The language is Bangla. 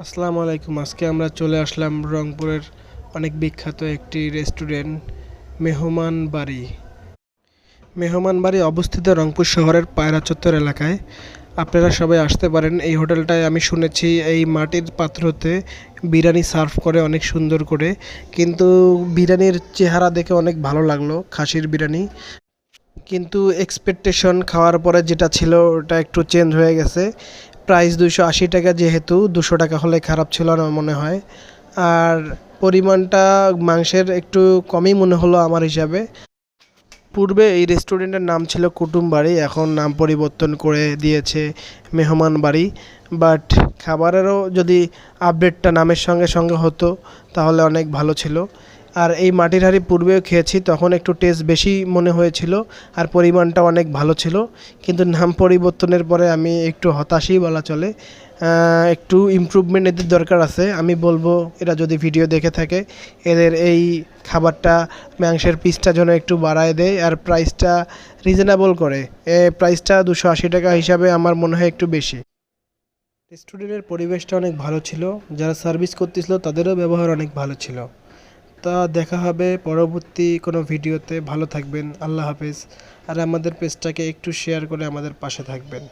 আসসালামু আলাইকুম। আজকে আমরা চলে আসলাম রংপুরের অনেক বিখ্যাত একটি রেস্টুরেন্ট মেহমান বাড়ি। মেহমান বাড়ি অবস্থিত রংপুর শহরের পায়রা চত্বর এলাকায়। আপনারা সবাই আসতে পারেন। এই হোটেলটায় আমি শুনেছি এই মাটির পাত্রতে বিরিয়ানি সার্ভ করে অনেক সুন্দর করে, কিন্তু বিরিয়ানির চেহারা দেখে অনেক ভালো লাগলো, খাসির বিরিয়ানি। কিন্তু এক্সপেকটেশন খাওয়ার পরে যেটা ছিল ওটা একটু চেঞ্জ হয়ে গেছে। প্রাইস 280 টাকা, যেহেতু 200 টাকা হলে খারাপ ছিল না মনে হয়। আর পরিমাণটা মাংসের একটু কমই মনে হলো আমার হিসাবে। পূর্বে এই রেস্টুরেন্টের নাম ছিল কুটুম বাড়ি, এখন নাম পরিবর্তন করে দিয়েছে মেহমান বাড়ি। বাট খাবারেরও যদি আপডেটটা নামের সঙ্গে সঙ্গে হতো তাহলে অনেক ভালো ছিল। আর এই মাটির হাঁড়ি পূর্বেও খেয়েছি, তখন একটু টেস্ট বেশি মনে হয়েছিল আর পরিমাণটা অনেক ভালো ছিল। কিন্তু নাম পরিবর্তনের পরে আমি একটু হতাশই বলা চলে। একটু ইমপ্রুভমেন্ট এদের দরকার আছে। আমি বলবো এরা যদি ভিডিও দেখে থাকে, এদের এই খাবারটা মাংসের পিসটা যেন একটু বাড়ায় দেয় আর প্রাইসটা রিজনেবল করে। প্রাইসটা 280 টাকা হিসাবে আমার মনে হয় একটু বেশি। রেস্টুরেন্টের পরিবেশটা অনেক ভালো ছিল, যারা সার্ভিস করতেছিল তাদেরও ব্যবহার অনেক ভালো ছিল। তা দেখা হবে পরবর্তী কোনো ভিডিওতে। ভালো থাকবেন, আল্লাহ হাফেজ। আর আমাদের পেজটাকে একটু শেয়ার করে আমাদের পাশে থাকবেন।